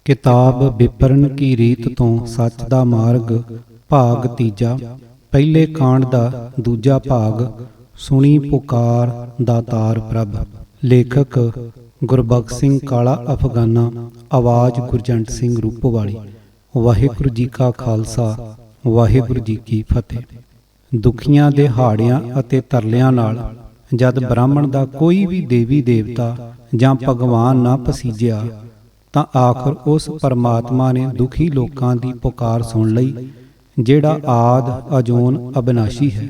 ਕਿਤਾਬ ਵਿਪਰਨ ਕੀ ਰੀਤ ਤੋਂ ਸੱਚ ਦਾ ਮਾਰਗ ਭਾਗ ਤੀਜਾ। ਪਹਿਲੇ ਕਾਂਡ ਦਾ ਦੂਜਾ ਭਾਗ। ਸੁਣੀ ਪੁਕਾਰ ਦਾਤਾਰ ਪ੍ਰਭ। ਲੇਖਕ ਗੁਰਬਖਸ਼ ਸਿੰਘ ਕਾਲਾ ਅਫਗਾਨਾ। ਆਵਾਜ਼ ਗੁਰਜੰਟ ਸਿੰਘ ਰੂਪੋਵਾਲੀ। ਵਾਹਿਗੁਰੂ ਜੀ ਕਾ ਖਾਲਸਾ ਵਾਹਿਗੁਰੂ ਜੀ ਕੀ ਫਤਿਹ। ਦੁਖੀਆਂ ਦੇ ਹਾੜਿਆਂ ਅਤੇ ਤਰਲਿਆਂ ਨਾਲ ਜਦ ਬ੍ਰਾਹਮਣ ਦਾ ਕੋਈ ਵੀ ਦੇਵੀ ਦੇਵਤਾ ਜਾਂ ਭਗਵਾਨ ਨਾ ਪਸੀਜਿਆ ਤਾਂ ਆਖਰ ਉਸ ਪਰਮਾਤਮਾ ਨੇ ਦੁਖੀ ਲੋਕਾਂ ਦੀ ਪੁਕਾਰ ਸੁਣ ਲਈ, ਜਿਹੜਾ ਆਦ ਅਜੂਨ ਅਬਿਨਾਸ਼ੀ ਹੈ,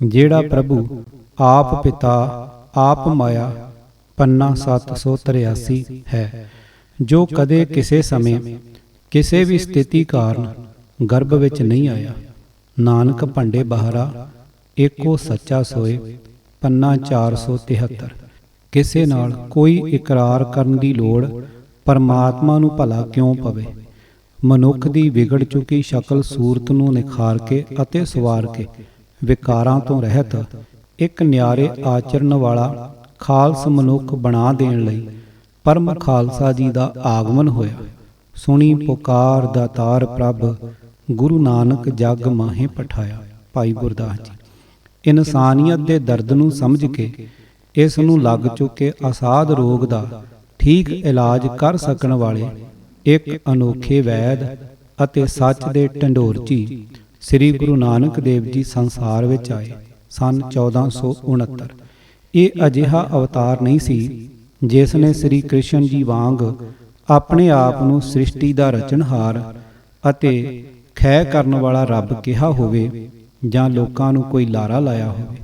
ਜਿਹੜਾ ਪ੍ਰਭੂ ਆਪ ਪਿਤਾ ਆਪ ਮਾਇਆ ਪੰਨਾ 783 ਹੈ, ਜੋ ਕਦੇ ਕਿਸੇ ਸਮੇਂ ਕਿਸੇ ਵੀ ਸਥਿਤੀ ਕਾਰਨ ਗਰਭ ਵਿੱਚ ਨਹੀਂ ਆਇਆ। ਨਾਨਕ ਭੰਡੇ ਬਹਾਰਾ ਏਕੋ ਸੱਚਾ ਸੋਏ ਪੰਨਾ 473। ਕਿਸੇ ਨਾਲ ਕੋਈ ਇਕਰਾਰ ਕਰਨ ਦੀ ਲੋੜ ਪਰਮਾਤਮਾ ਨੂੰ ਭਲਾ ਕਿਉਂ ਪਵੇ। ਮਨੁੱਖ ਦੀ ਵਿਗੜ ਚੁੱਕੀ ਸ਼ਕਲ ਸੂਰਤ ਨੂੰ ਨਿਖਾਰ ਕੇ ਅਤੇ ਸਵਾਰ ਕੇ ਵਿਕਾਰਾਂ ਤੋਂ ਰਹਿਤ ਇੱਕ ਨਿਆਰੇ ਆਚਰਨ ਵਾਲਾ ਖਾਲਸ ਮਨੁੱਖ ਬਣਾ ਦੇਣ ਲਈ ਪਰਮ ਖਾਲਸਾ ਜੀ ਦਾ ਆਗਮਨ ਹੋਇਆ। ਸੁਣੀ ਪੁਕਾਰ ਦਾਤਾਰ ਪ੍ਰਭ, ਗੁਰੂ ਨਾਨਕ ਜਗ ਮਾਹੇ ਪਠਾਇਆ। ਭਾਈ ਗੁਰਦਾਸ ਜੀ। ਇਨਸਾਨੀਅਤ ਦੇ ਦਰਦ ਨੂੰ ਸਮਝ ਕੇ ਇਸ ਨੂੰ ਲੱਗ ਚੁੱਕੇ ਅਸਾਧ ਰੋਗ ਦਾ ਠੀਕ ਇਲਾਜ ਕਰ ਸਕਣ ਵਾਲੇ ਇੱਕ ਅਨੋਖੇ ਵੈਦ ਅਤੇ ਸੱਚ ਦੇ ਢੰਡੋਰਚੀ ਸ੍ਰੀ ਗੁਰੂ ਨਾਨਕ ਦੇਵ ਜੀ ਸੰਸਾਰ ਵਿੱਚ ਆਏ ਸਨ 1469। ਇਹ ਅਜਿਹਾ ਅਵਤਾਰ ਨਹੀਂ ਸੀ ਜਿਸ ਨੇ ਸ੍ਰੀ ਕ੍ਰਿਸ਼ਨ ਜੀ ਵਾਂਗ ਆਪਣੇ ਆਪ ਨੂੰ ਸ੍ਰਿਸ਼ਟੀ ਦਾ ਰਚਨਹਾਰ ਅਤੇ ਖਹਿ ਕਰਨ ਵਾਲਾ ਰੱਬ ਕਿਹਾ ਹੋਵੇ ਜਾਂ ਲੋਕਾਂ ਨੂੰ ਕੋਈ ਲਾਰਾ ਲਾਇਆ ਹੋਵੇ।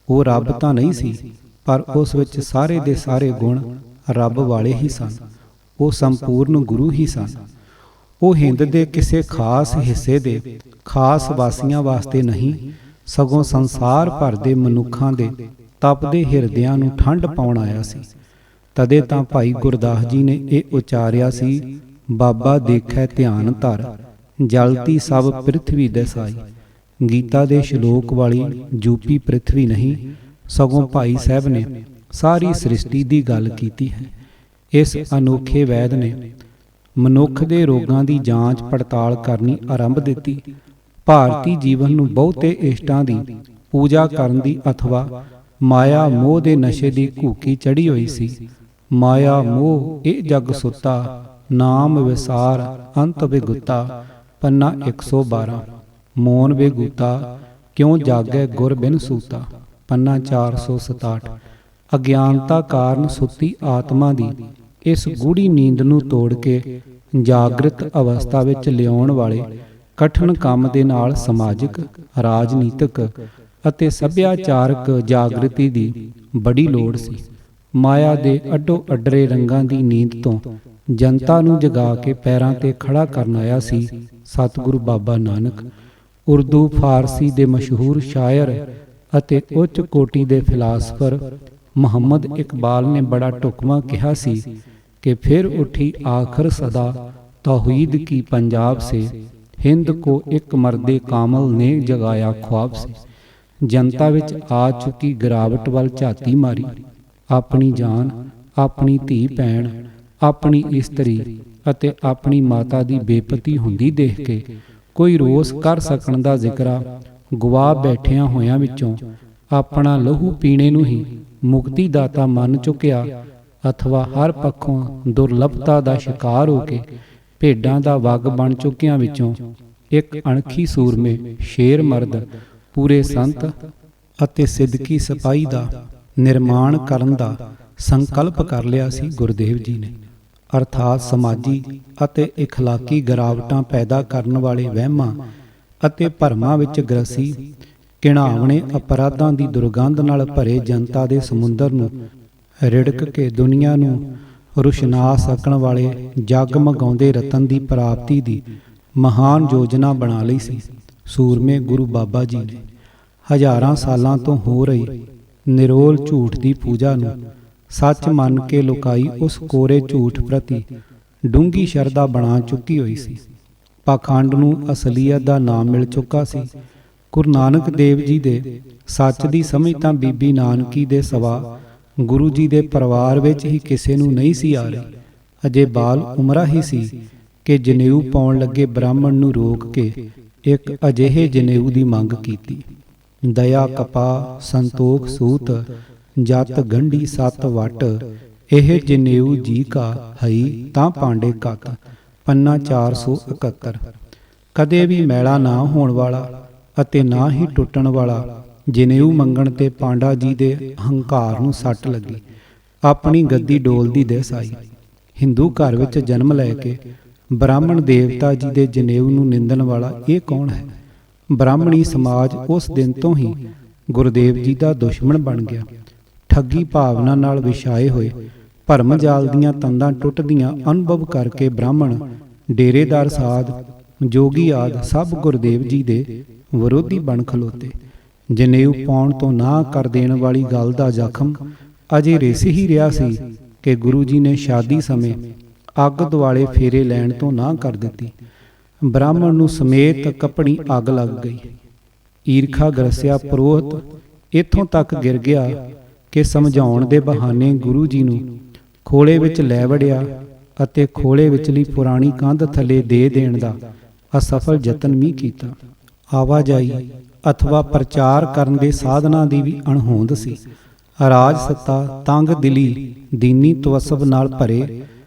ਉਹ ਰੱਬ ਤਾਂ ਨਹੀਂ ਸੀ, ਪਰ ਉਸ ਵਿੱਚ ਸਾਰੇ ਦੇ ਸਾਰੇ ਗੁਣ ਰੱਬ ਵਾਲੇ ਹੀ ਸਨ। ਉਹ ਸੰਪੂਰਨ ਗੁਰੂ ਹੀ ਸਨ। ਉਹ ਹਿੰਦ ਦੇ ਕਿਸੇ ਖਾਸ ਹਿੱਸੇ ਦੇ ਖਾਸ ਵਾਸੀਆਂ ਵਾਸਤੇ ਨਹੀਂ, ਸਗੋਂ ਸੰਸਾਰ ਭਰ ਦੇ ਮਨੁੱਖਾਂ ਦੇ ਤਪਦੇ ਹਿਰਦਿਆਂ ਨੂੰ ਠੰਡ ਪਾਉਣ ਆਇਆ ਸੀ। ਤਦੇ ਤਾਂ ਭਾਈ ਗੁਰਦਾਸ ਜੀ ਨੇ ਇਹ ਉਚਾਰਿਆ ਸੀ, ਬਾਬਾ ਦੇਖੈ ਧਿਆਨ ਧਰ ਜਲਤੀ ਸਭ ਪ੍ਰਿਥਵੀ ਦਸਾਈ। ਗੀਤਾ ਦੇ ਸ਼ਲੋਕ ਵਾਲੀ ਜੂਪੀ ਪ੍ਰਿਥਵੀ ਨਹੀਂ, ਸਗੋਂ ਭਾਈ ਸਾਹਿਬ ਨੇ ਸਾਰੀ ਸ੍ਰਿਸ਼ਟੀ ਦੀ ਗੱਲ ਕੀਤੀ ਹੈ। ਇਸ ਅਨੋਖੇ ਵੈਦ ਨੇ ਮਨੁੱਖ ਦੇ ਰੋਗਾਂ ਦੀ ਜਾਂਚ ਪੜਤਾਲ ਕਰਨੀ ਆਰੰਭ ਦਿੱਤੀ। ਭਾਰਤੀ ਜੀਵਨ ਨੂੰ ਬਹੁਤੇ ਇਸ਼ਟਾਂ ਦੀ ਪੂਜਾ ਕਰਨ ਦੀ ਅਥਵਾ ਮਾਇਆ ਮੋਹ ਦੇ ਨਸ਼ੇ ਦੀ ਘੂਕੀ ਚੜੀ ਹੋਈ ਸੀ। ਮਾਇਆ ਮੋਹ ਇਹ ਜਗ ਸੁੱਤਾ, ਨਾਮ ਵਿਸਾਰ ਅੰਤ ਵਿਗੁਤਾ ਪੰਨਾ 112। ਮੋਨ ਵਿਗੁਤਾ ਕਿਉ ਜਾਗੈ ਗੁਰ ਬਿਨ ਸੂਤਾ ਪੰਨਾ 467। ਅਗਿਆਨਤਾ ਕਾਰਨ ਸੁੱਤੀ ਆਤਮਾ ਦੀ ਇਸ ਗੂੜੀ ਨੀਂਦ ਨੂੰ ਤੋੜ ਕੇ ਜਾਗ੍ਰਿਤ ਅਵਸਥਾ ਵਿੱਚ ਲਿਆਉਣ ਵਾਲੇ ਕਠਿਨ ਕੰਮ ਦੇ ਨਾਲ ਸਮਾਜਿਕ, ਰਾਜਨੀਤਿਕ ਅਤੇ ਸੱਭਿਆਚਾਰਕ ਜਾਗ੍ਰਿਤੀ ਦੀ ਬੜੀ ਲੋੜ ਸੀ। ਮਾਇਆ ਦੇ ਅੱਡੋ ਅੱਡਰੇ ਰੰਗਾਂ ਦੀ ਨੀਂਦ ਤੋਂ ਜਨਤਾ ਨੂੰ ਜਗਾ ਕੇ ਪੈਰਾਂ ਤੇ ਖੜਾ ਕਰਨ ਆਇਆ ਸੀ ਸਤਿਗੁਰੂ ਬਾਬਾ ਨਾਨਕ। ਉਰਦੂ ਫਾਰਸੀ ਦੇ ਮਸ਼ਹੂਰ ਸ਼ਾਇਰ ਅਤੇ ਉੱਚ ਕੋਟੀ ਦੇ ਫਿਲਾਸਫਰ ਮੁਹੰਮਦ ਇਕਬਾਲ ਨੇ ਬੜਾ ਢੁਕਵਾਂ ਕਿਹਾ ਸੀ ਕਿ ਫਿਰ ਉਠੀ ਆਖਰ ਸਦਾ ਤੌਹੀਦ ਕੀ ਪੰਜਾਬ ਸੇ, ਹਿੰਦ ਕੋ ਇੱਕ ਮਰਦੇ ਕਾਮਲ ਨੇ ਜਗਾਇਆ ख्वाब ਸੇ। ਜਨਤਾ ਵਿੱਚ ਆ ਚੁੱਕੀ ਗਿਰਾਵਟ ਵੱਲ ਝਾਤੀ ਮਾਰੀ। ਆਪਣੀ ਜਾਨ, ਆਪਣੀ ਧੀ ਭੈਣ, ਆਪਣੀ ਇਸਤਰੀ ਅਤੇ ਆਪਣੀ ਮਾਤਾ ਦੀ ਬੇਪਤੀ ਹੁੰਦੀ ਦੇਖ ਕੇ ਕੋਈ ਰੋਸ ਕਰ ਸਕਣ ਦਾ ਜ਼ਿਕਰਾ ਗਵਾ ਬੈਠਿਆਂ ਹੋਇਆਂ ਵਿੱਚੋਂ ਆਪਣਾ ਲਹੂ ਪੀਣੇ ਨੂੰ ਹੀ ਮੁਕਤੀ ਦਾਤਾ ਮੰਨ ਚੁੱਕਿਆ, ਅਥਵਾ ਹਰ ਪੱਖੋਂ ਦੁਰਲਭਤਾ ਦਾ ਸ਼ਿਕਾਰ ਹੋ ਕੇ ਭੇਡਾਂ ਦਾ ਵੱਗ ਬਣ ਚੁੱਕਿਆਂ ਵਿੱਚੋਂ ਇੱਕ ਅਣਖੀ ਸੂਰਮੇ ਸ਼ੇਰ ਮਰਦ ਪੂਰੇ ਸੰਤ ਅਤੇ ਸਿੱਧਕੀ ਸਿਪਾਹੀ ਦਾ ਨਿਰਮਾਣ ਕਰਨ ਦਾ ਸੰਕਲਪ ਕਰ ਲਿਆ ਸੀ ਗੁਰਦੇਵ ਜੀ ਨੇ। ਅਰਥਾਤ ਸਮਾਜੀ ਅਤੇ ਇਖਲਾਕੀ ਗਿਰਾਵਟਾਂ ਪੈਦਾ ਕਰਨ ਵਾਲੇ ਵਹਿਮਾਂ ਅਤੇ ਭਰਮਾਂ ਵਿੱਚ ਗ੍ਰਸੀ ਘਿਣਾਵਣੇ ਅਪਰਾਧਾਂ ਦੀ ਦੁਰਗੰਧ ਨਾਲ ਭਰੇ ਜਨਤਾ ਦੇ ਸਮੁੰਦਰ ਨੂੰ ਰਿੜਕ ਕੇ ਦੁਨੀਆ ਨੂੰ ਰੁਸ਼ਨਾ ਸਕਣ ਵਾਲੇ ਜਗਮਗਾਉਂਦੇ ਰਤਨ ਦੀ ਪ੍ਰਾਪਤੀ ਦੀ ਮਹਾਨ ਯੋਜਨਾ ਬਣਾ ਲਈ ਸੀ ਸੂਰਮੇ ਗੁਰੂ ਬਾਬਾ ਜੀ ਨੇ। ਹਜ਼ਾਰਾਂ ਸਾਲਾਂ ਤੋਂ ਹੋ ਰਹੀ ਨਿਰੋਲ ਝੂਠ ਦੀ ਪੂਜਾ ਨੂੰ ਸੱਚ ਮੰਨ ਕੇ ਲੁਕਾਈ ਉਸ ਕੋਰੇ ਝੂਠ ਪ੍ਰਤੀ ਡੂੰਘੀ ਸ਼ਰਧਾ ਬਣਾ ਚੁੱਕੀ ਹੋਈ ਸੀ। ਪਾਖੰਡ ਨੂੰ ਅਸਲੀਅਤ ਦਾ ਨਾਮ ਮਿਲ ਚੁੱਕਾ ਸੀ। ਗੁਰੂ ਨਾਨਕ ਦੇਵ ਜੀ ਦੇ ਸੱਚ ਦੀ ਸਮਝ ਤਾਂ ਬੀਬੀ ਨਾਨਕੀ ਦੇ ਸਵਾ ਗੁਰੂ ਜੀ ਦੇ ਪਰਿਵਾਰ ਵਿੱਚ ਹੀ ਕਿਸੇ ਨੂੰ ਨਹੀਂ ਸੀ ਆ ਰਹੀ, ਅਜੇ ਬਾਲ ਉਮਰਾ ਹੀ ਸੀ ਕਿ ਜਨੇਊ ਪਾਉਣ ਲੱਗੇ ਬ੍ਰਾਹਮਣ ਨੂੰ ਰੋਕ ਕੇ ਇੱਕ ਅਜਿਹੇ ਜਨੇਊ ਦੀ ਮੰਗ ਕੀਤੀ। ਦਇਆ ਕਪਾ ਸੰਤੋਖ ਸੂਤ ਜਤ ਗੰਢੀ ਸਤ ਵਟ, ਇਹ ਜਨੇਊ ਜੀ ਕਾ ਹਈ ਤਾਂ ਪਾਂਡੇ ਕਤ। ਪੰਨਾ 471। ਕਦੇ ਵੀ ਮੈਲਾ ਨਾ ਹੋਣ ਵਾਲਾ ਅਤੇ ਨਾ ਹੀ ਟੁੱਟਣ ਵਾਲਾ ਜਨੇਊ ਮੰਗਣ ਤੇ ਪਾਂਡਾ ਜੀ ਦੇ ਹੰਕਾਰ ਨੂੰ ਸੱਟ ਲੱਗੀ। ਆਪਣੀ ਗੱਦੀ ਡੋਲਦੀ ਦਿਸ ਆਈ। ਹਿੰਦੂ ਘਰ ਵਿੱਚ ਜਨਮ ਲੈ ਕੇ ਬ੍ਰਾਹਮਣ ਦੇਵਤਾ ਜੀ ਦੇ ਜਨੇਊ ਨੂੰ ਨਿੰਦਣ ਵਾਲਾ ਇਹ ਕੌਣ ਹੈ? ਬ੍ਰਾਹਮਣੀ ਸਮਾਜ ਉਸ ਦਿਨ ਤੋਂ ਹੀ ਗੁਰਦੇਵ ਜੀ ਦਾ ਦੁਸ਼ਮਣ ਬਣ ਗਿਆ। ਠੱਗੀ ਭਾਵਨਾ ਨਾਲ ਵਿਛਾਏ ਹੋਏ ਭਰਮ ਜਾਲ ਦੀਆਂ ਤੰਦਾਂ ਟੁੱਟਦੀਆਂ ਅਨੁਭਵ ਕਰਕੇ ਬ੍ਰਾਹਮਣ, ਡੇਰੇਦਾਰ ਸਾਧ, ਜੋਗੀ ਆਦਿ ਸਭ ਗੁਰਦੇਵ ਜੀ ਦੇ ਵਿਰੋਧੀ ਬਣ ਖਲੋਤੇ। ਜਨੇਊ ਪਾਉਣ ਤੋਂ ਨਾ ਕਰ ਦੇਣ ਵਾਲੀ ਗੱਲ ਦਾ ਜ਼ਖਮ ਅਜੇ ਰਿਸ ਹੀ ਰਿਹਾ ਸੀ ਕਿ ਗੁਰੂ ਜੀ ਨੇ ਸ਼ਾਦੀ ਸਮੇਂ ਅੱਗ ਦੁਆਲੇ ਫੇਰੇ ਲੈਣ ਤੋਂ ਨਾ ਕਰ ਦਿੱਤੀ। ਬ੍ਰਾਹਮਣ ਨੂੰ ਸਮੇਤ ਕੱਪਣੀ ਅੱਗ ਲੱਗ ਗਈ। ਈਰਖਾ ਗਰਸਿਆ ਪੁਰੋਹਿਤ ਇੱਥੋਂ ਤੱਕ ਗਿਰ ਗਿਆ ਕਿ ਸਮਝਾਉਣ ਦੇ ਬਹਾਨੇ ਗੁਰੂ ਜੀ ਨੂੰ ਖੋਲੇ ਵਿੱਚ ਲੈ ਵੜਿਆ ਅਤੇ ਖੋਲੇ ਵਿਚਲੀ ਪੁਰਾਣੀ ਕੰਧ ਥੱਲੇ ਦੇ ਦੇਣ ਦਾ ਅਸਫਲ ਯਤਨ ਵੀ ਕੀਤਾ। ਆਵਾਜਾਈ ਅਥਵਾ ਪ੍ਰਚਾਰ ਕਰਨ ਦੇ ਸਾਧਨਾਂ ਦੀ ਵੀ ਅਣਹੋਂਦ ਸੀ। ਰਾਜ ਸੱਤਾ ਤੰਗ ਦਿਲੀ ਦੀਨੀ ਤਵੱਸਬ ਨਾਲ ਭਰੇ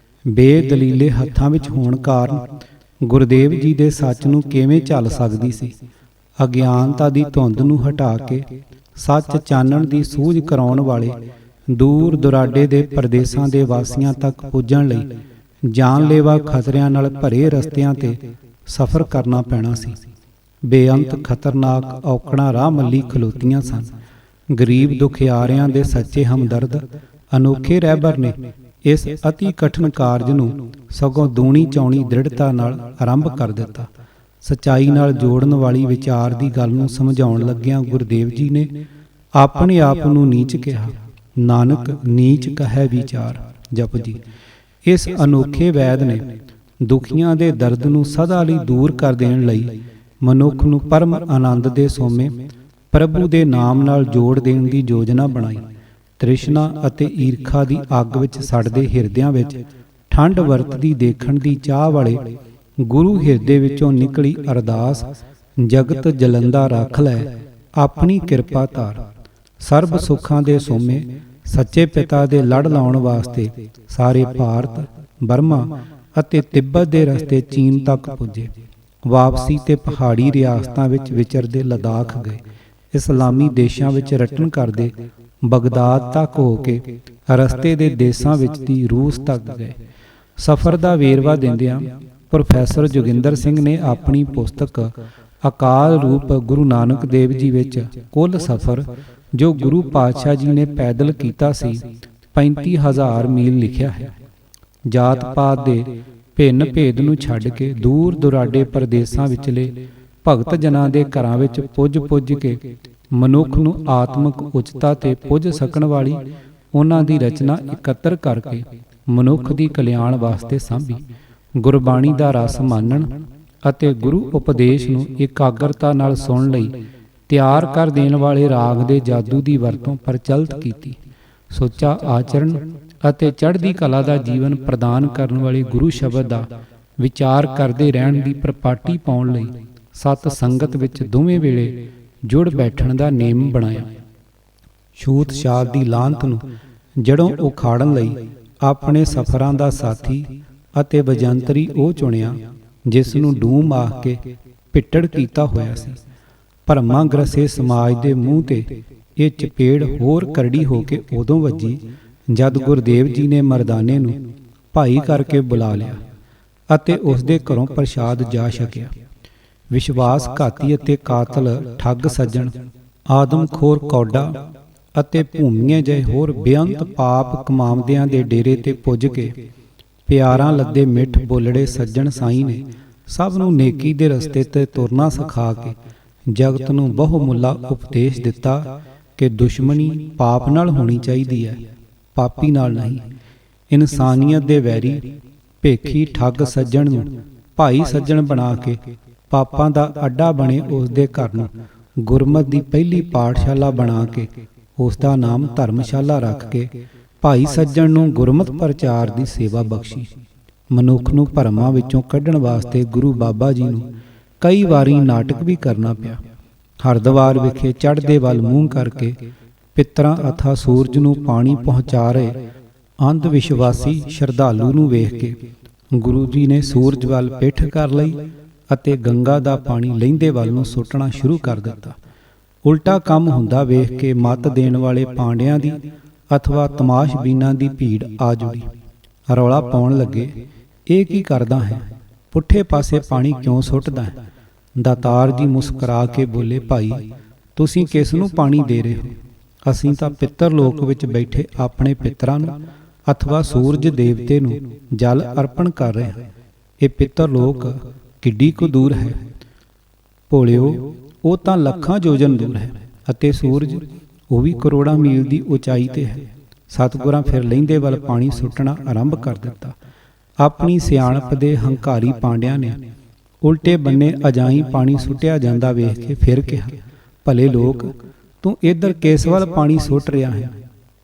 ਬੇਦਲੀਲੇ ਹੱਥਾਂ ਵਿੱਚ ਹੋਣ ਕਾਰਨ ਗੁਰਦੇਵ ਜੀ ਦੇ ਸੱਚ ਨੂੰ ਕਿਵੇਂ ਝੱਲ ਸਕਦੀ ਸੀ? ਅਗਿਆਨਤਾ ਦੀ ਧੁੰਦ ਨੂੰ ਹਟਾ ਕੇ ਸੱਚ ਚਾਨਣ ਦੀ ਸੂਝ ਕਰਾਉਣ ਵਾਲੇ ਦੂਰ ਦੁਰਾਡੇ ਦੇ ਪ੍ਰਦੇਸਾਂ ਦੇ ਵਾਸੀਆਂ ਤੱਕ ਪੁੱਜਣ ਲਈ ਜਾਨਲੇਵਾ ਖਤਰਿਆਂ ਨਾਲ ਭਰੇ ਰਸਤਿਆਂ ਤੇ ਸਫ਼ਰ ਕਰਨਾ ਪੈਣਾ ਸੀ। ਬੇਅੰਤ ਖਤਰਨਾਕ ਔਕੜਾਂ ਰਾਹ ਮੱਲੀ ਖਲੋਤੀਆਂ ਸਨ। ਗਰੀਬ ਦੁਖਿਆਰਿਆਂ ਦੇ ਸੱਚੇ ਹਮਦਰਦ ਅਨੋਖੇ ਰਹਿਬਰ ਨੇ ਇਸ ਅਤੀ ਕਠਿਨ ਕਾਰਜ ਨੂੰ ਸਗੋਂ ਦੂਣੀ ਚੌਣੀ ਦ੍ਰਿੜਤਾ ਨਾਲ ਆਰੰਭ ਕਰ ਦਿੱਤਾ। ਸਚਾਈ ਨਾਲ ਜੋੜਨ ਵਾਲੀ ਵਿਚਾਰ ਦੀ ਗੱਲ ਨੂੰ ਸਮਝਾਉਣ ਲੱਗਿਆਂ ਗੁਰਦੇਵ ਜੀ ਨੇ ਆਪਣੇ ਆਪ ਨੂੰ ਨੀਚ ਕਿਹਾ। ਨਾਨਕ ਨੀਚ ਕਹੈ ਵਿਚਾਰ। ਜਪਜੀ। ਇਸ ਅਨੋਖੇ ਵੈਦ ਨੇ ਦੁਖੀਆਂ ਦੇ ਦਰਦ ਨੂੰ ਸਦਾ ਲਈ ਦੂਰ ਕਰ ਦੇਣ ਲਈ ਮਨੁੱਖ ਨੂੰ ਪਰਮ ਆਨੰਦ ਦੇ ਸੋਮੇ ਪ੍ਰਭੂ ਦੇ ਨਾਮ ਨਾਲ ਜੋੜ ਦੇਣ ਦੀ ਯੋਜਨਾ ਬਣਾਈ। ਤ੍ਰਿਸ਼ਨਾ ਅਤੇ ਈਰਖਾ ਦੀ ਅੱਗ ਵਿੱਚ ਸੜਦੇ ਹਿਰਦਿਆਂ ਵਿੱਚ ਠੰਡ ਵਰਤਦੀ ਦੇਖਣ ਦੀ ਚਾਹ ਵਾਲੇ ਗੁਰੂ ਹਿਰਦੇ ਵਿੱਚੋਂ ਨਿਕਲੀ ਅਰਦਾਸ, ਜਗਤ ਜਲੰਦਾ ਰੱਖ ਲੈ ਆਪਣੀ ਕਿਰਪਾ ਧਾਰ। ਸਰਬ ਸੁੱਖਾਂ ਦੇ ਸੋਮੇ ਸੱਚੇ ਪਿਤਾ ਦੇ ਲੜ ਲਾਉਣ ਵਾਸਤੇ ਸਾਰੇ ਭਾਰਤ, ਬਰਮਾ ਅਤੇ ਤਿੱਬਤ ਦੇ ਰਸਤੇ ਚੀਨ ਤੱਕ ਪੁੱਜੇ। ਵਾਪਸੀ ਤੇ ਪਹਾੜੀ ਰਿਆਸਤਾਂ ਵਿੱਚ ਵਿਚਰਦੇ ਲਦਾਖ ਗਏ। ਇਸਲਾਮੀ ਦੇਸ਼ਾਂ ਵਿੱਚ ਰਟਨ ਕਰਦੇ ਬਗਦਾਦ ਤੱਕ ਹੋ ਕੇ ਰਸਤੇ ਦੇ ਦੇਸ਼ਾਂ ਵਿੱਚ ਦੀ ਰੂਸ ਤੱਕ ਗਏ। ਸਫ਼ਰ ਦਾ ਵੇਰਵਾ ਦਿੰਦਿਆਂ ਪ੍ਰੋਫੈਸਰ ਜੋਗਿੰਦਰ ਸਿੰਘ ਨੇ ਆਪਣੀ ਪੁਸਤਕ ਅਕਾਲ ਰੂਪ ਗੁਰੂ ਨਾਨਕ ਦੇਵ ਜੀ ਵਿੱਚ ਕੁੱਲ ਸਫ਼ਰ ਜੋ ਗੁਰੂ ਪਾਤਸ਼ਾਹ ਜੀ ਨੇ ਪੈਦਲ ਕੀਤਾ ਸੀ 35,000 ਮੀਲ ਲਿਖਿਆ ਹੈ। ਜਾਤ ਪਾਤ ਦੇ ਭਿੰਨ ਭੇਦ ਨੂੰ ਛੱਡ ਕੇ ਦੂਰ ਦੁਰਾਡੇ ਪ੍ਰਦੇਸਾਂ ਵਿਚਲੇ ਭਗਤ ਜਨਾਂ ਦੇ ਘਰਾਂ ਵਿੱਚ ਪੁੱਜ ਕੇ ਮਨੁੱਖ ਨੂੰ ਆਤਮਿਕ ਉੱਚਤਾ ਤੇ ਪੁੱਜ ਸਕਣ ਵਾਲੀ ਉਹਨਾਂ ਦੀ ਰਚਨਾ ਇਕੱਤਰ ਕਰਕੇ ਮਨੁੱਖ ਦੀ ਕਲਿਆਣ ਵਾਸਤੇ ਸਾਂਭੀ। ਗੁਰਬਾਣੀ ਦਾ ਰਸ ਮਾਨਣ ਅਤੇ ਗੁਰੂ ਉਪਦੇਸ਼ ਨੂੰ ਇਕਾਗਰਤਾ ਨਾਲ ਸੁਣਨ ਲਈ ਤਿਆਰ ਕਰ ਦੇਣ ਵਾਲੇ ਰਾਗ ਦੇ ਜਾਦੂ ਦੀ ਵਰਤੋਂ ਪ੍ਰਚਲਿਤ ਕੀਤੀ। ਸੁੱਚਾ ਆਚਰਣ ਅਤੇ ਚੜ੍ਹਦੀ ਕਲਾ ਦਾ ਜੀਵਨ ਪ੍ਰਦਾਨ ਕਰਨ ਵਾਲੇ ਗੁਰੂ ਸ਼ਬਦ ਦਾ ਵਿਚਾਰ ਕਰਦੇ ਰਹਿਣ ਦੀ ਪ੍ਰਪਾਟੀ ਪਾਉਣ ਲਈ ਸਤ ਸੰਗਤ ਵਿੱਚ ਦੋਵੇਂ ਵੇਲੇ ਜੁੜ ਬੈਠਣ ਦਾ ਨੇਮ ਬਣਾਇਆ। ਛੂਤ ਛਾਤ ਦੀ ਲਾਂਤ ਨੂੰ ਜੜੋਂ ਉਖਾੜਨ ਲਈ ਆਪਣੇ ਸਫ਼ਰਾਂ ਦਾ ਸਾਥੀ ਅਤੇ ਵਜੰਤਰੀ ਉਹ ਚੁਣਿਆ ਜਿਸ ਨੂੰ ਡੂਮ ਆਖ ਕੇ ਪਿੱਟੜ ਕੀਤਾ ਹੋਇਆ ਸੀ। ਭਰਮਾਂ ਗ੍ਰਸੇ ਸਮਾਜ ਦੇ ਮੂੰਹ ਤੇ ਇਹ ਚਪੇੜ ਹੋਰ ਕਰੜੀ ਹੋ ਕੇ ਉਦੋਂ ਵੱਜੀ ਜਦ ਗੁਰਦੇਵ ਜੀ ਨੇ ਮਰਦਾਨੇ ਨੂੰ ਭਾਈ ਕਰਕੇ ਬੁਲਾ ਲਿਆ ਅਤੇ ਉਸ ਦੇ ਘਰੋਂ ਪ੍ਰਸ਼ਾਦ ਜਾ ਛਕਿਆ। ਵਿਸ਼ਵਾਸਘਾਤੀ ਅਤੇ ਕਾਤਲ ਠੱਗ ਸੱਜਣ, ਆਦਮਖੋਰ ਕੌਡਾ ਅਤੇ ਭੂਮੀਏ ਜਿਹੇ ਹੋਰ ਬੇਅੰਤ ਪਾਪ ਕਮਾਉਂਦਿਆਂ ਦੇ ਡੇਰੇ ਤੇ ਪੁੱਜ ਕੇ ਪਿਆਰਾਂ ਲੱਦੇ ਮਿੱਠ ਬੋਲੜੇ ਸੱਜਣ ਸਾਈਂ ਨੇ ਸਭ ਨੂੰ ਨੇਕੀ ਦੇ ਰਸਤੇ ਤੇ ਤੁਰਨਾ ਸਿਖਾ ਕੇ ਜਗਤ ਨੂੰ ਬਹੁਮੁੱਲਾ ਉਪਦੇਸ਼ ਦਿੱਤਾ ਕਿ ਦੁਸ਼ਮਣੀ ਪਾਪ ਨਾਲ ਹੋਣੀ ਚਾਹੀਦੀ ਹੈ, ਪਾਪੀ ਨਾਲ ਨਹੀਂ। ਇਨਸਾਨੀਅਤ ਦੇ ਵੈਰੀ ਭੇਖੀ ਠੱਗ ਸੱਜਣ ਨੂੰ ਭਾਈ ਸੱਜਣ ਬਣਾ ਕੇ ਪਾਪਾਂ ਦਾ ਅੱਡਾ ਬਣੇ ਉਸ ਦੇ ਘਰ ਨੂੰ ਗੁਰਮਤਿ ਦੀ ਪਹਿਲੀ ਪਾਠਸ਼ਾਲਾ ਬਣਾ ਕੇ ਉਸ ਦਾ ਨਾਮ ਧਰਮਸ਼ਾਲਾ ਰੱਖ ਕੇ ਭਾਈ ਸੱਜਣ ਨੂੰ ਗੁਰਮਤਿ ਪ੍ਰਚਾਰ ਦੀ ਸੇਵਾ ਬਖਸ਼ੀ। ਮਨੁੱਖ ਨੂੰ ਭਰਮਾਂ ਵਿੱਚੋਂ ਕੱਢਣ ਵਾਸਤੇ ਗੁਰੂ ਬਾਬਾ ਜੀ ਨੂੰ ਕਈ ਵਾਰੀ ਨਾਟਕ ਵੀ ਕਰਨਾ ਪਿਆ। ਹਰਿਦੁਆਰ ਵਿਖੇ ਚੜ੍ਹਦੇ ਵੱਲ ਮੂੰਹ ਕਰਕੇ ਪਿੱਤਰਾਂ ਅਥਾ ਸੂਰਜ ਨੂੰ ਪਾਣੀ ਪਹੁੰਚਾ ਰਹੇ ਅੰਧ ਵਿਸ਼ਵਾਸੀ ਸ਼ਰਧਾਲੂ ਨੂੰ ਵੇਖ ਕੇ ਗੁਰੂ ਜੀ ਨੇ ਸੂਰਜ ਵੱਲ ਪਿੱਠ ਕਰ ਲਈ ਅਤੇ ਗੰਗਾ ਦਾ ਪਾਣੀ ਲਹਿੰਦੇ ਵੱਲ ਨੂੰ ਸੁੱਟਣਾ ਸ਼ੁਰੂ ਕਰ ਦਿੱਤਾ। ਉਲਟਾ ਕੰਮ ਹੁੰਦਾ ਵੇਖ ਕੇ ਮੱਤ ਦੇਣ ਵਾਲੇ ਪਾਂਡਿਆਂ ਦੀ ਅਥਵਾ ਤਮਾਸ਼ਬੀਨਾਂ ਦੀ ਭੀੜ ਆ ਜੁੜੀ। ਰੌਲਾ ਪਾਉਣ ਲੱਗੇ, ਇਹ ਕੀ ਕਰਦਾ ਹੈ? ਪੁੱਠੇ ਪਾਸੇ ਪਾਣੀ ਕਿਉਂ ਸੁੱਟਦਾ ਹੈ? ਦਾਤਾਰ ਜੀ ਮੁਸਕਰਾ ਕੇ ਬੋਲੇ, ਭਾਈ ਤੁਸੀਂ ਕਿਸ ਨੂੰ ਪਾਣੀ ਦੇ ਰਹੇ ਹੋ? ਅਸੀਂ ਤਾਂ ਪਿੱਤਰ ਲੋਕ ਵਿੱਚ ਬੈਠੇ ਆਪਣੇ ਪਿੱਤਰਾਂ ਨੂੰ ਅਥਵਾ ਸੂਰਜ ਦੇਵਤੇ ਨੂੰ ਜਲ ਅਰਪਣ ਕਰ ਰਹੇ ਹਾਂ। ਇਹ ਪਿੱਤਰ ਲੋਕ ਕਿੱਡੀ ਕੁ ਦੂਰ ਹੈ? ਭੋਲਿਓ, ਉਹ ਤਾਂ ਲੱਖਾਂ ਯੋਜਨ ਦੂਰ ਹੈ ਅਤੇ ਸੂਰਜ ਉਹ ਵੀ ਕਰੋੜਾਂ ਮੀਲ ਦੀ ਉਚਾਈ ਤੇ ਹੈ। ਸਤਿਗੁਰਾਂ ਫਿਰ ਲਹਿੰਦੇ ਵੱਲ ਪਾਣੀ ਸੁੱਟਣਾ ਆਰੰਭ ਕਰ ਦਿੱਤਾ। ਆਪਣੀ ਸਿਆਣਪ ਦੇ ਹੰਕਾਰੀ ਪਾਂਡਿਆਂ ਨੇ ਉਲਟੇ ਬੰਨੇ ਅਜਾਈਂ ਪਾਣੀ ਸੁੱਟਿਆ ਜਾਂਦਾ ਵੇਖ ਕੇ ਫਿਰ ਕਿਹਾ, ਭਲੇ ਲੋਕ, ਤੂੰ ਇੱਧਰ ਕਿਸ ਵੱਲ ਪਾਣੀ ਸੁੱਟ ਰਿਹਾ ਹੈ?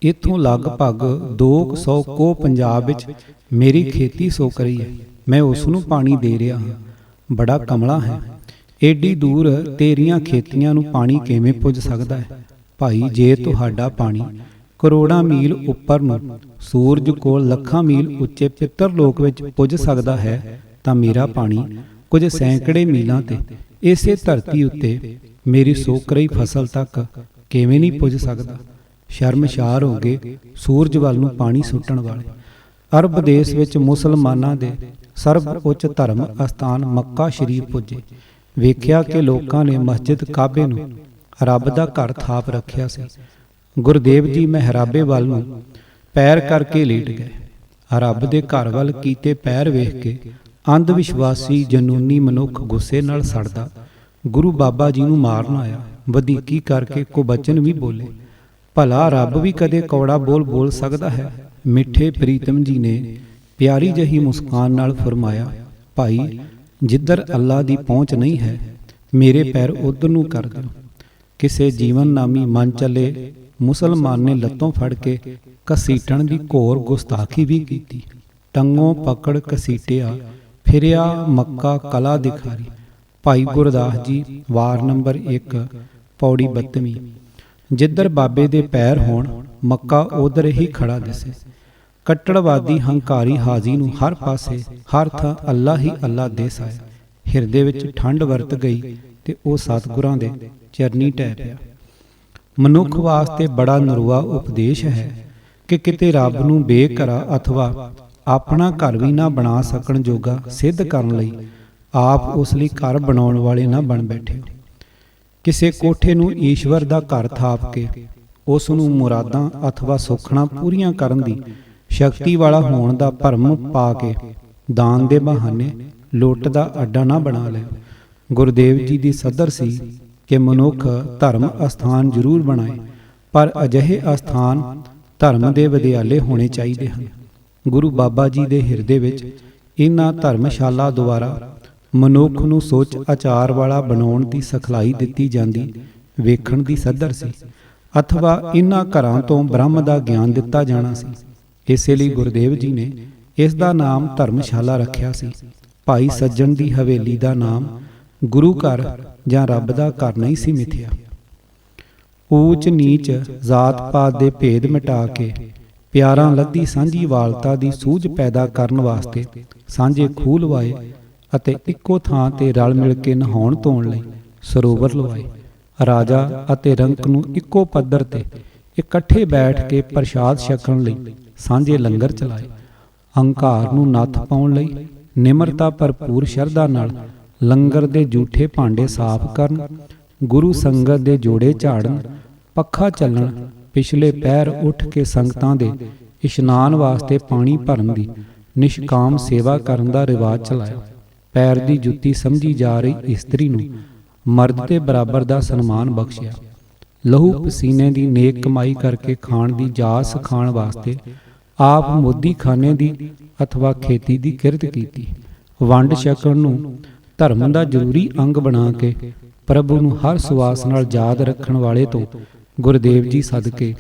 ਇੱਥੋਂ ਲਗਭਗ 200 ਕੋਹ ਪੰਜਾਬ ਵਿੱਚ ਮੇਰੀ ਖੇਤੀ ਸੋਕ ਰਹੀ ਹੈ, ਮੈਂ ਉਸ ਨੂੰ ਪਾਣੀ ਦੇ ਰਿਹਾ ਹਾਂ। ਬੜਾ ਕਮਲਾ ਹੈ, ਏਡੀ ਦੂਰ ਤੇਰੀਆਂ ਖੇਤੀਆਂ ਨੂੰ ਪਾਣੀ ਕਿਵੇਂ ਪੁੱਜ ਸਕਦਾ ਹੈ? ਭਾਈ, ਜੇ ਤੁਹਾਡਾ ਪਾਣੀ ਕਰੋੜਾਂ ਮੀਲ ਉੱਪਰ ਨੂੰ ਸੂਰਜ ਕੋਲ ਲੱਖਾਂ ਮੀਲ ਉੱਚੇ ਪਿੱਤਰ ਲੋਕ ਵਿੱਚ ਪੁੱਜ ਸਕਦਾ ਹੈ ਤਾਂ ਮੇਰਾ ਪਾਣੀ ਕੁਝ ਸੈਂਕੜੇ ਮੀਲਾਂ ਤੇ ਇਸੇ ਧਰਤੀ ਉੱਤੇ ਮੇਰੀ ਸੋਕ ਰਹੀ ਫਸਲ ਤੱਕ ਕਿਵੇਂ ਨਹੀਂ ਪੁੱਜ ਸਕਦਾ? ਸ਼ਰਮਸ਼ਾਰ ਹੋ ਗਏ ਸੂਰਜ ਵੱਲ ਨੂੰ ਪਾਣੀ ਸੁੱਟਣ ਵਾਲੇ। ਅਰਬ ਦੇਸ਼ ਵਿੱਚ ਮੁਸਲਮਾਨਾਂ ਦੇ ਸਰਬ ਉੱਚ ਧਰਮ ਅਸਥਾਨ ਮੱਕਾ ਸ਼ਰੀਫ ਪੁੱਜੇ। ਵੇਖਿਆ ਕਿ ਲੋਕਾਂ ਨੇ ਮਸਜਿਦ ਕਾਬੇ ਨੂੰ ਰੱਬ ਦਾ ਘਰ ਥਾਪ ਰੱਖਿਆ ਸੀ। ਗੁਰਦੇਵ ਜੀ ਮਹਿਰਾਬੇ ਵੱਲ ਨੂੰ ਪੈਰ ਕਰਕੇ ਲੇਟ ਗਏ। ਰੱਬ ਦੇ ਘਰ ਵੱਲ ਕੀਤੇ ਪੈਰ ਵੇਖ ਕੇ ਅੰਧ ਵਿਸ਼ਵਾਸੀ ਜਨੂਨੀ ਮਨੁੱਖ ਗੁੱਸੇ ਨਾਲ ਸੜਦਾ ਗੁਰੂ ਬਾਬਾ ਜੀ ਨੂੰ ਮਾਰਨ ਆਇਆ। ਵਧੀਕੀ ਕਰਕੇ ਕੁਬਚਨ ਵੀ ਬੋਲੇ, ਭਲਾ ਰੱਬ ਵੀ ਕਦੇ ਕੌੜਾ ਬੋਲ ਸਕਦਾ ਹੈ? ਮਿੱਠੇ ਪ੍ਰੀਤਮ ਜੀ ਨੇ ਪਿਆਰੀ ਜਹੀ ਮੁਸਕਾਨ ਨਾਲ ਫਰਮਾਇਆ, ਭਾਈ, ਜਿੱਧਰ ਅੱਲਾ ਦੀ ਪਹੁੰਚ ਨਹੀਂ ਹੈ ਮੇਰੇ ਪੈਰ ਉਧਰ ਨੂੰ ਕਰ ਦਿਓ। ਕਿਸੇ ਜੀਵਨ ਨਾਮੀ ਮਨ ਚੱਲੇ ਮੁਸਲਮਾਨ ਨੇ ਲੱਤੋਂ ਫੜ ਕੇ ਘਸੀਟਣ ਦੀ ਘੋਰ ਗੁਸਤਾਖੀ ਵੀ ਕੀਤੀ। ਟੰਗੋਂ ਪਕੜ ਘਸੀਟਿਆ, ਫਿਰਿਆ ਮੱਕਾ ਕਲਾ ਦਿਖਾਰੀ। ਭਾਈ ਗੁਰਦਾਸ ਜੀ, ਵਾਰ ਨੰਬਰ 1, ਪੌੜੀ 32। ਜਿੱਧਰ ਬਾਬੇ ਦੇ ਪੈਰ ਹੋਣ ਮੱਕਾ ਉਧਰ ਹੀ ਖੜਾ ਦਿਸੇ। ਕੱਟੜਵਾਦੀ ਹੰਕਾਰੀ ਹਾਜੀ ਨੂੰ ਹਰ ਪਾਸੇ ਹਰ ਥਾਂ ਅੱਲਾ ਹੀ ਅੱਲਾ ਦਿਸ ਆਇਆ। ਹਿਰਦੇ ਵਿੱਚ ਠੰਡ ਵਰਤ ਗਈ ਤੇ ਉਹ ਸਤਿਗੁਰਾਂ ਦੇ ਚਰਨੀ ਢਹਿ ਪਿਆ। ਮਨੁੱਖ ਵਾਸਤੇ ਬੜਾ ਨਰੂਆ ਉਪਦੇਸ਼ ਹੈ ਕਿ ਕਿਤੇ ਰੱਬ ਨੂੰ ਬੇਘਰਾ ਅਥਵਾ ਆਪਣਾ ਘਰ ਵੀ ਨਾ ਬਣਾ ਸਕਣ ਜੋਗਾ ਸਿੱਧ ਕਰਨ ਲਈ ਆਪ ਉਸ ਲਈ ਘਰ ਬਣਾਉਣ ਵਾਲੇ ਨਾ ਬਣ ਬੈਠੇ। ਕਿਸੇ ਕੋਠੇ ਨੂੰ ਈਸ਼ਵਰ ਦਾ ਘਰ ਥਾਪ ਕੇ ਉਸ ਨੂੰ ਮੁਰਾਦਾਂ ਅਥਵਾ ਸੁਖਣਾ ਪੂਰੀਆਂ ਕਰਨ ਦੀ ਸ਼ਕਤੀ ਵਾਲਾ ਹੋਣ ਦਾ ਭਰਮ ਪਾ ਕੇ ਦਾਨ ਦੇ ਬਹਾਨੇ ਲੁੱਟ ਦਾ ਅੱਡਾ ਨਾ ਬਣਾ ਲਿਆ। ਗੁਰਦੇਵ ਜੀ ਦੀ ਸਦਰ ਸੀ ਕਿ ਮਨੁੱਖ ਧਰਮ ਅਸਥਾਨ ਜ਼ਰੂਰ ਬਣਾਏ, ਪਰ ਅਜਿਹੇ ਅਸਥਾਨ ਧਰਮ ਦੇ ਵਿਦਿਆਲੇ ਹੋਣੇ ਚਾਹੀਦੇ ਹਨ। ਗੁਰੂ ਬਾਬਾ ਜੀ ਦੇ ਹਿਰਦੇ ਵਿੱਚ ਇਹਨਾਂ ਧਰਮਸ਼ਾਲਾ ਦੁਆਰਾ ਮਨੁੱਖ ਨੂੰ ਸੋਚ ਆਚਾਰ ਵਾਲਾ ਬਣਾਉਣ ਦੀ ਸਿਖਲਾਈ ਦਿੱਤੀ ਜਾਂਦੀ ਵੇਖਣ ਦੀ ਸੱਦਰ ਸੀ, ਅਥਵਾ ਇਹਨਾਂ ਘਰਾਂ ਤੋਂ ਬ੍ਰਹਮ ਦਾ ਗਿਆਨ ਦਿੱਤਾ ਜਾਣਾ ਸੀ। ਇਸੇ ਲਈ ਗੁਰਦੇਵ ਜੀ ਨੇ ਇਸ ਦਾ ਨਾਮ ਧਰਮਸ਼ਾਲਾ ਰੱਖਿਆ ਸੀ। ਭਾਈ ਸੱਜਣ ਦੀ ਹਵੇਲੀ ਦਾ ਨਾਮ ਗੁਰੂ ਘਰ ਜਾਂ ਰੱਬ ਦਾ ਘਰ ਨਹੀਂ ਸੀ ਮਿਥਿਆ। ਊਚ ਨੀਚ ਜਾਤ ਪਾਤ ਦੇ ਭੇਦ ਮਿਟਾ ਕੇ ਪਿਆਰਾਂ ਲੱਦੀ ਸਾਂਝੀ ਵਾਲਤਾ ਦੀ ਸੂਝ ਪੈਦਾ ਕਰਨ ਵਾਸਤੇ ਸਾਂਝੇ ਖੂਹ ਲਵਾਏ ਅਤੇ ਇੱਕੋ ਥਾਂ ਤੇ ਰਲ ਮਿਲ ਕੇ ਨਹਾਉਣ ਧੋਣ ਲਈ ਸਰੋਵਰ ਲਵਾਏ। ਰਾਜਾ ਅਤੇ ਰੰਕ ਨੂੰ ਇੱਕੋ ਪੱਧਰ ਤੇ ਇਕੱਠੇ ਬੈਠ ਕੇ ਪ੍ਰਸ਼ਾਦ ਛਕਣ ਲਈ ਸਾਂਝੇ ਲੰਗਰ ਚਲਾਏ। ਹੰਕਾਰ ਨੂੰ ਨੱਥ ਪਾਉਣ ਲਈ ਨਿਮਰਤਾ ਭਰਪੂਰ ਸ਼ਰਧਾ ਨਾਲ ਲੰਗਰ ਦੇ ਜੂਠੇ ਭਾਂਡੇ ਸਾਫ਼ ਕਰਨ, ਗੁਰੂ ਸੰਗਤ ਦੇ ਜੋੜੇ ਝਾੜਨ, ਪੱਖਾ ਚੱਲਣ, ਪਿਛਲੇ ਪਹਿਰ ਉੱਠ ਕੇ ਸੰਗਤਾਂ ਦੇ ਇਸ਼ਨਾਨ ਵਾਸਤੇ ਪਾਣੀ ਭਰਨ ਦੀ ਨਿਸ਼ਕਾਮ ਸੇਵਾ ਕਰਨ ਦਾ ਰਿਵਾਜ ਚਲਾਇਆ। ਪੈਰ ਦੀ ਜੁੱਤੀ ਸਮਝੀ ਜਾ ਰਹੀ ਇਸਤਰੀ ਨੂੰ ਮਰਦ ਦੇ ਬਰਾਬਰ ਦਾ ਸਨਮਾਨ ਬਖਸ਼ਿਆ। ਲਹੂ ਪਸੀਨੇ ਦੀ ਨੇਕ ਕਮਾਈ ਕਰਕੇ ਖਾਣ ਦੀ ਜਾਚ ਸਿਖਾਉਣ ਵਾਸਤੇ ਆਪ ਮੋਦੀ ਖਾਨੇ ਦੀ ਅਥਵਾ ਖੇਤੀ ਦੀ ਕਿਰਤ ਕੀਤੀ। ਵੰਡ ਛਕਣ ਨੂੰ ਧਰਮ ਦਾ ਜ਼ਰੂਰੀ ਅੰਗ ਬਣਾ ਕੇ ਪ੍ਰਭੂ ਨੂੰ ਹਰ ਸਵਾਸ ਨਾਲ ਯਾਦ ਰੱਖਣ ਵਾਲੇ ਤੋਂ ਗੁਰਦੇਵ ਜੀ ਸਦਕੇ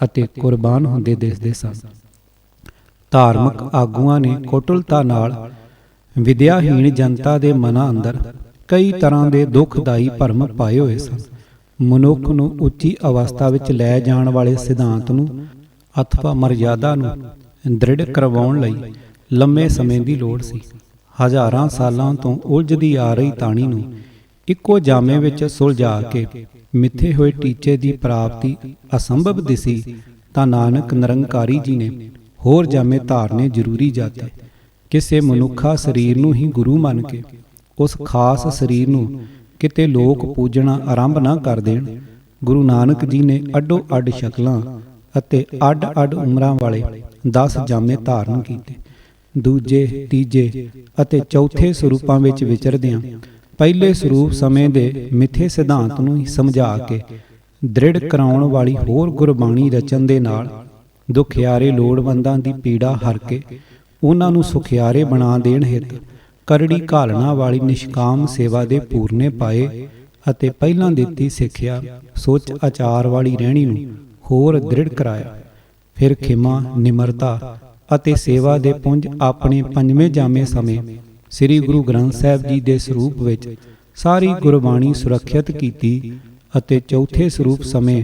ਅਤੇ ਕੁਰਬਾਨ ਹੁੰਦੇ ਦਿਸਦੇ ਸਨ। ਧਾਰਮਿਕ ਆਗੂਆਂ ਨੇ ਕੁਟਲਤਾ ਨਾਲ ਵਿਦਿਆਹੀਣ ਜਨਤਾ ਦੇ ਮਨਾਂ ਅੰਦਰ ਕਈ ਤਰ੍ਹਾਂ ਦੇ ਦੁਖਦਾਈ ਭਰਮ ਪਾਏ ਹੋਏ ਸਨ। ਮਨੁੱਖ ਨੂੰ ਉੱਚੀ ਅਵਸਥਾ ਵਿੱਚ ਲੈ ਜਾਣ ਵਾਲੇ ਸਿਧਾਂਤ ਨੂੰ ਅਥਵਾ ਮਰਯਾਦਾ ਨੂੰ ਦ੍ਰਿੜ ਕਰਵਾਉਣ ਲਈ ਲੰਮੇ ਸਮੇਂ ਦੀ ਲੋੜ ਸੀ। ਹਜ਼ਾਰਾਂ ਸਾਲਾਂ ਤੋਂ ਉਲਝਦੀ ਆ ਰਹੀ ਤਾਣੀ ਨੂੰ ਇੱਕੋ ਜਾਮੇ ਵਿੱਚ ਸੁਲਝਾ ਕੇ ਮਿੱਥੇ ਹੋਏ ਟੀਚੇ ਦੀ ਪ੍ਰਾਪਤੀ ਅਸੰਭਵ ਦਿਸੀ ਤਾਂ ਨਾਨਕ ਨਿਰੰਕਾਰੀ ਜੀ ਨੇ ਹੋਰ ਜਾਮੇ ਧਾਰਨੇ ਜ਼ਰੂਰੀ ਜਾਤੇ। ਕਿਸੇ ਮਨੁੱਖਾ ਸਰੀਰ ਨੂੰ ਹੀ ਗੁਰੂ ਮੰਨ ਕੇ ਉਸ ਖਾਸ ਸਰੀਰ ਨੂੰ ਕਿਤੇ ਲੋਕ ਪੂਜਣਾ ਆਰੰਭ ਨਾ ਕਰ ਦੇਣ। ਗੁਰੂ ਨਾਨਕ ਜੀ ਨੇ ਅੱਡੋ ਅੱਡ ਸ਼ਕਲਾਂ ਅਤੇ ਅੱਡ ਅੱਡ ਉਮਰਾਂ ਵਾਲੇ 10 ਜਾਮੇ ਧਾਰਨ ਕੀਤੇ। ਦੂਜੇ, ਤੀਜੇ ਅਤੇ ਚੌਥੇ ਸਰੂਪਾਂ ਵਿੱਚ ਵਿਚਰਦਿਆਂ ਪਹਿਲੇ ਸਰੂਪ ਸਮੇਂ ਦੇ ਮਿੱਥੇ ਸਿਧਾਂਤ ਨੂੰ ਹੀ ਸਮਝਾ ਕੇ ਦ੍ਰਿੜ ਕਰਾਉਣ ਵਾਲੀ ਹੋਰ ਗੁਰਬਾਣੀ ਰਚਨ ਦੇ ਨਾਲ ਦੁਖਿਆਰੇ ਲੋੜਵੰਦਾਂ ਦੀ ਪੀੜਾ ਹਰ ਕੇ ਉਹਨਾਂ ਨੂੰ ਸੁਖਿਆਰੇ ਬਣਾ ਦੇਣ ਹਿੱਤ ਕਰੜੀ ਘਾਲਣਾ ਵਾਲੀ ਨਿਸ਼ਕਾਮ ਸੇਵਾ ਦੇ ਪੂਰਨੇ ਪਾਏ ਅਤੇ ਪਹਿਲਾਂ ਦਿੱਤੀ ਸਿੱਖਿਆ ਸੋਚ ਆਚਾਰ ਵਾਲੀ ਰਹਿਣੀ ਨੂੰ ਹੋਰ ਦ੍ਰਿੜ ਕਰਾਇਆ। ਫਿਰ ਖਿਮਾ, ਨਿਮਰਤਾ ਅਤੇ ਸੇਵਾ ਦੇ ਪੁੰਜ ਆਪਣੇ ਪੰਜਵੇਂ ਜਾਮੇ ਸਮੇਂ ਸ੍ਰੀ ਗੁਰੂ ਗ੍ਰੰਥ ਸਾਹਿਬ ਜੀ ਦੇ ਸਰੂਪ ਵਿੱਚ ਸਾਰੀ ਗੁਰਬਾਣੀ ਸੁਰੱਖਿਅਤ ਕੀਤੀ ਅਤੇ ਚੌਥੇ ਸਰੂਪ ਸਮੇਂ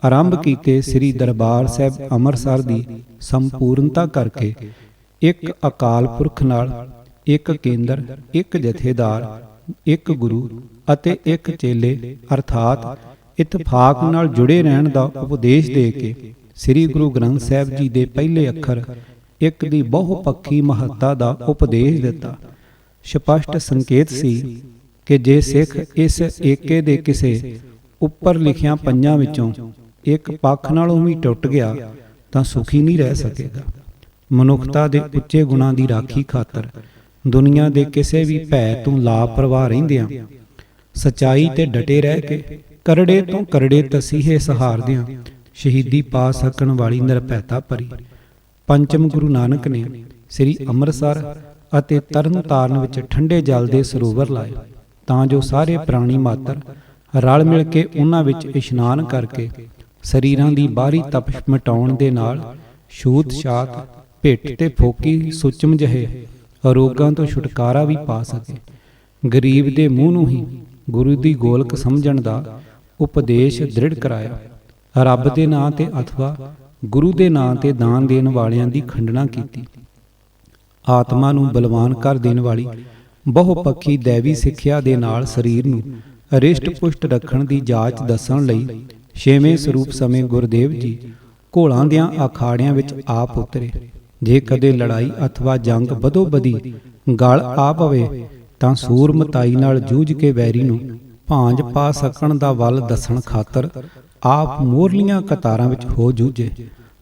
ਆਰੰਭ ਕੀਤੇ ਸ੍ਰੀ ਦਰਬਾਰ ਸਾਹਿਬ ਅੰਮ੍ਰਿਤਸਰ ਦੀ ਸੰਪੂਰਨਤਾ ਕਰਕੇ ਇੱਕ ਅਕਾਲ ਪੁਰਖ ਨਾਲ ਇੱਕ ਕੇਂਦਰ, ਇੱਕ ਜਥੇਦਾਰ, ਇੱਕ ਗੁਰੂ ਅਤੇ ਇੱਕ ਚੇਲੇ ਅਰਥਾਤ ਇਤਫਾਕ ਨਾਲ ਜੁੜੇ ਰਹਿਣ ਦਾ ਉਪਦੇਸ਼ ਦੇ ਕੇ ਸ੍ਰੀ ਗੁਰੂ ਗ੍ਰੰਥ ਸਾਹਿਬ ਜੀ ਦੇ ਪਹਿਲੇ ਅੱਖਰ ਇੱਕ ਦੀ ਬਹੁਪੱਖੀ ਮਹੱਤਤਾ ਦਾ ਉਪਦੇਸ਼ ਦਿੱਤਾ। ਸਪਸ਼ਟ ਸੰਕੇਤ ਸੀ ਕਿ ਜੇ ਸਿੱਖ ਇਸ ਏਕੇ ਦੇ ਕਿਸੇ ਉੱਪਰ ਲਿਖਿਆਂ ਪੰਜਾਂ ਵਿੱਚੋਂ ਇੱਕ ਪੱਖ ਨਾਲੋਂ ਵੀ ਟੁੱਟ ਗਿਆ ਤਾਂ ਸੁਖੀ ਨਹੀਂ ਰਹਿ ਸਕੇਗਾ। ਮਨੁੱਖਤਾ ਦੇ ਉੱਚੇ ਗੁਣਾਂ ਦੀ ਰਾਖੀ ਖਾਤਰ ਦੁਨੀਆ ਦੇ ਕਿਸੇ ਵੀ ਭੈ ਤੋਂ ਲਾਪਰਵਾਹ ਰਹਿੰਦਿਆਂ ਸਚਾਈ ਤੇ ਡਟੇ ਰਹਿ ਕੇ ਕਰੜੇ ਤੋਂ ਕਰੜੇ ਤਸੀਹੇ ਸਹਾਰਦਿਆਂ ਸ਼ਹੀਦੀ ਪਾ ਸਕਣ ਵਾਲੀ ਨਿਰਭੈਤਾ ਭਰੀ ਪੰਚਮ ਗੁਰੂ ਨਾਨਕ ਨੇ ਸ੍ਰੀ ਅੰਮ੍ਰਿਤਸਰ ਅਤੇ ਤਰਨ ਤਾਰਨ ਵਿੱਚ ਠੰਡੇ ਜਲ ਦੇ ਸਰੋਵਰ ਲਾਏ ਤਾਂ ਜੋ ਸਾਰੇ ਪ੍ਰਾਣੀ ਮਾਤਰ ਰਲ ਮਿਲ ਕੇ ਉਹਨਾਂ ਵਿੱਚ ਇਸ਼ਨਾਨ ਕਰਕੇ ਸਰੀਰਾਂ ਦੀ ਬਾਹਰੀ ਤਪਸ਼ ਮਿਟਾਉਣ ਦੇ ਨਾਲ ਛੂਤ ਛਾਤ, ਪਿੱਠ ਤੇ ਫੋਕੀ ਸੁਚਮ ਜਿਹੇ ਰੋਗਾਂ ਤੋਂ ਛੁਟਕਾਰਾ ਵੀ ਪਾ ਸਕੇ। ਗਰੀਬ ਦੇ ਮੂੰਹ ਨੂੰ ਹੀ ਗੁਰੂ ਦੀ ਗੋਲਕ ਸਮਝਣ ਦਾ ਉਪਦੇਸ਼ ਦ੍ਰਿੜ ਕਰਾਇਆ। ਰੱਬ ਦੇ ਨਾਂ ਤੇ ਅਥਵਾ ਗੁਰੂ ਦੇ ਨਾਂ ਤੇ ਦਾਨ ਦੇਣ ਵਾਲਿਆਂ ਦੀ ਖੰਡਨਾ ਕੀਤੀ। ਆਤਮਾ ਨੂੰ ਬਲਵਾਨ ਕਰ ਦੇਣ ਵਾਲੀ ਬਹੁਪੱਖੀ ਦੈਵੀ ਸਿੱਖਿਆ ਦੇ ਨਾਲ ਸਰੀਰ ਨੂੰ ਰਿਸ਼ਟ ਪੁਸ਼ਟ ਰੱਖਣ ਦੀ ਜਾਚ ਦੱਸਣ ਲਈ ਛੇਵੇਂ ਸਰੂਪ ਸਮੇਂ ਗੁਰਦੇਵ ਜੀ ਘੋਲਾਂ ਦਿਆਂ ਅਖਾੜਿਆਂ ਵਿੱਚ ਆਪ ਉਤਰੇ। ਜੇ ਕਦੇ ਲੜਾਈ ਅਥਵਾ ਜੰਗ ਬਦੋ ਬਦੀ ਗਲ ਆ ਪਵੇ ਤਾਂ ਸੂਰਮਤਾਈ ਨਾਲ ਜੂਝ ਕੇ ਵੈਰੀ ਨੂੰ ਭਾਂਜ ਪਾ ਸਕਣ ਦਾ ਵੱਲ ਦੱਸਣ ਖਾਤਰ ਆਪ ਮੋਰਲੀਆਂ ਕਤਾਰਾਂ ਵਿੱਚ ਹੋ ਜੂਝੇ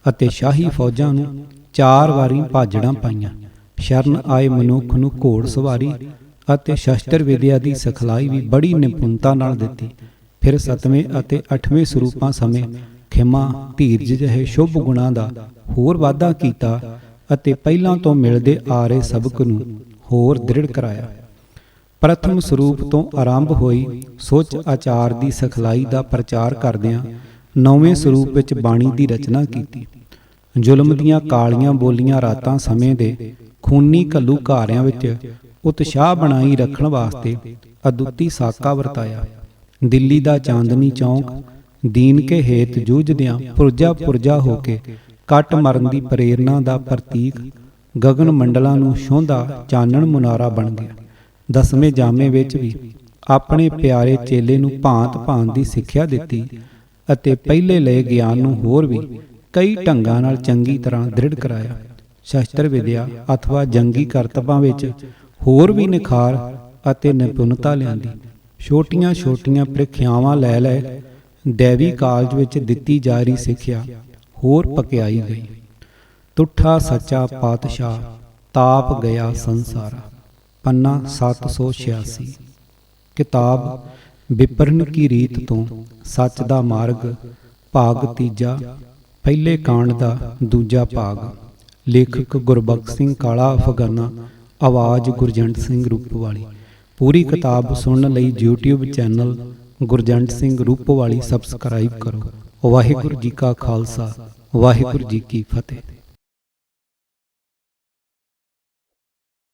ਅਤੇ ਸ਼ਾਹੀ ਫੌਜਾਂ ਨੂੰ 4 ਵਾਰੀ ਭਾਜੜਾਂ ਪਾਈਆਂ। ਸ਼ਰਨ ਆਏ ਮਨੁੱਖ ਨੂੰ ਘੋੜ ਸਵਾਰੀ ਅਤੇ ਸ਼ਸਤਰ ਵਿਦਿਆ ਦੀ ਸਿਖਲਾਈ ਵੀ ਬੜੀ ਨਿਪੁੰਨਤਾ ਨਾਲ ਦਿੱਤੀ। ਫਿਰ 7ਵੇਂ ਅਤੇ 8ਵੇਂ ਸਰੂਪਾਂ ਸਮੇਂ ਖਿਮਾ, ਧੀਰਜ ਜਿਹੇ ਸ਼ੁਭ ਗੁਣਾਂ ਦਾ ਹੋਰ ਵਾਧਾ ਕੀਤਾ ਅਤੇ ਪਹਿਲਾਂ ਤੋਂ ਮਿਲਦੇ ਆ ਰਹੇ ਸਬਕ ਨੂੰ ਹੋਰ ਦ੍ਰਿੜ ਕਰਾਇਆ। ਪ੍ਰਥਮ ਸਰੂਪ ਤੋਂ ਆਰੰਭ ਹੋਈ ਸੋਚ ਆਚਾਰ ਦੀ ਸਿਖਲਾਈ ਦਾ ਪ੍ਰਚਾਰ ਕਰਦਿਆਂ 9ਵੇਂ ਸਰੂਪ ਵਿੱਚ ਬਾਣੀ ਦੀ ਰਚਨਾ ਕੀਤੀ। ਜ਼ੁਲਮ ਦੀਆਂ ਕਾਲੀਆਂ ਬੋਲੀਆਂ ਰਾਤਾਂ ਸਮੇਂ ਦੇ ਖੂਨੀ ਘੱਲੂ ਘਾਰਿਆਂ ਵਿੱਚ ਉਤਸ਼ਾਹ ਬਣਾਈ ਰੱਖਣ ਵਾਸਤੇ ਅਦੁੱਤੀ ਸਾਕਾ ਵਰਤਾਇਆ। ਦਿੱਲੀ ਦਾ ਚਾਂਦਨੀ ਚੌਂਕ ਦੀਨ ਕੇ ਹੇਤ ਜੂਝਦਿਆਂ ਪੁਰਜਾ ਪੁਰਜਾ ਹੋ ਕੇ ਕੱਟ ਮਰਨ ਦੀ ਪ੍ਰੇਰਨਾ ਦਾ ਪ੍ਰਤੀਕ ਗਗਨ ਮੰਡਲਾਂ ਨੂੰ ਛੋਹਦਾ ਚਾਨਣ ਮੁਨਾਰਾ ਬਣ ਗਿਆ। 10ਵੇਂ ਜਾਮੇ ਵਿੱਚ ਵੀ ਆਪਣੇ ਪਿਆਰੇ ਚੇਲੇ ਨੂੰ ਭਾਂਤ ਭਾਂਤ ਦੀ ਸਿੱਖਿਆ ਦਿੱਤੀ ਅਤੇ ਪਹਿਲੇ ਲਏ ਗਿਆਨ ਨੂੰ ਹੋਰ ਵੀ ਕਈ ਢੰਗਾਂ ਨਾਲ ਚੰਗੀ ਤਰ੍ਹਾਂ ਦ੍ਰਿੜ ਕਰਾਇਆ। ਸ਼ਸਤਰ ਵਿਦਿਆ ਅਥਵਾ ਜੰਗੀ ਕਰਤਬਾਂ ਵਿੱਚ ਹੋਰ ਵੀ ਨਿਖਾਰ ਅਤੇ ਨਿਪੁੰਨਤਾ ਲਿਆਂਦੀ। ਛੋਟੀਆਂ ਛੋਟੀਆਂ ਪ੍ਰੀਖਿਆਵਾਂ ਲੈ ਲੈ ਦੇਵੀ ਕਾਲਜ ਵਿੱਚ ਦਿੱਤੀ ਜਾ ਰਹੀ ਸਿੱਖਿਆ ਹੋਰ ਪਕਿਆਈ ਗਈ। ਤੁਠਾ ਸੱਚਾ ਪਾਤਸ਼ਾਹ ਤਾਪ ਗਿਆ ਸੰਸਾਰਾ। ਪੰਨਾ 786। ਕਿਤਾਬ ਵਿਪਰਨ ਕੀ ਰੀਤ ਤੋਂ ਸੱਚ ਦਾ ਮਾਰਗ, ਭਾਗ 3, ਪਹਿਲੇ ਕਾਂਡ ਦਾ 2 ਭਾਗ। ਲੇਖਕ ਗੁਰਬਖਸ਼ ਸਿੰਘ ਕਾਲਾ ਅਫਗਾਨਾ, ਆਵਾਜ਼ ਗੁਰਜੰਟ ਸਿੰਘ ਰੂਪਵਾਲੀ। ਪੂਰੀ ਕਿਤਾਬ ਸੁਣਨ ਲਈ YouTube channel Gurjant Singh Roopwali subscribe ਕਰੋ। ਵਾਹਿਗੁਰੂ ਜੀ ਕਾ ਖਾਲਸਾ, ਵਾਹਿਗੁਰੂ ਜੀ ਕੀ ਫਤਿਹ।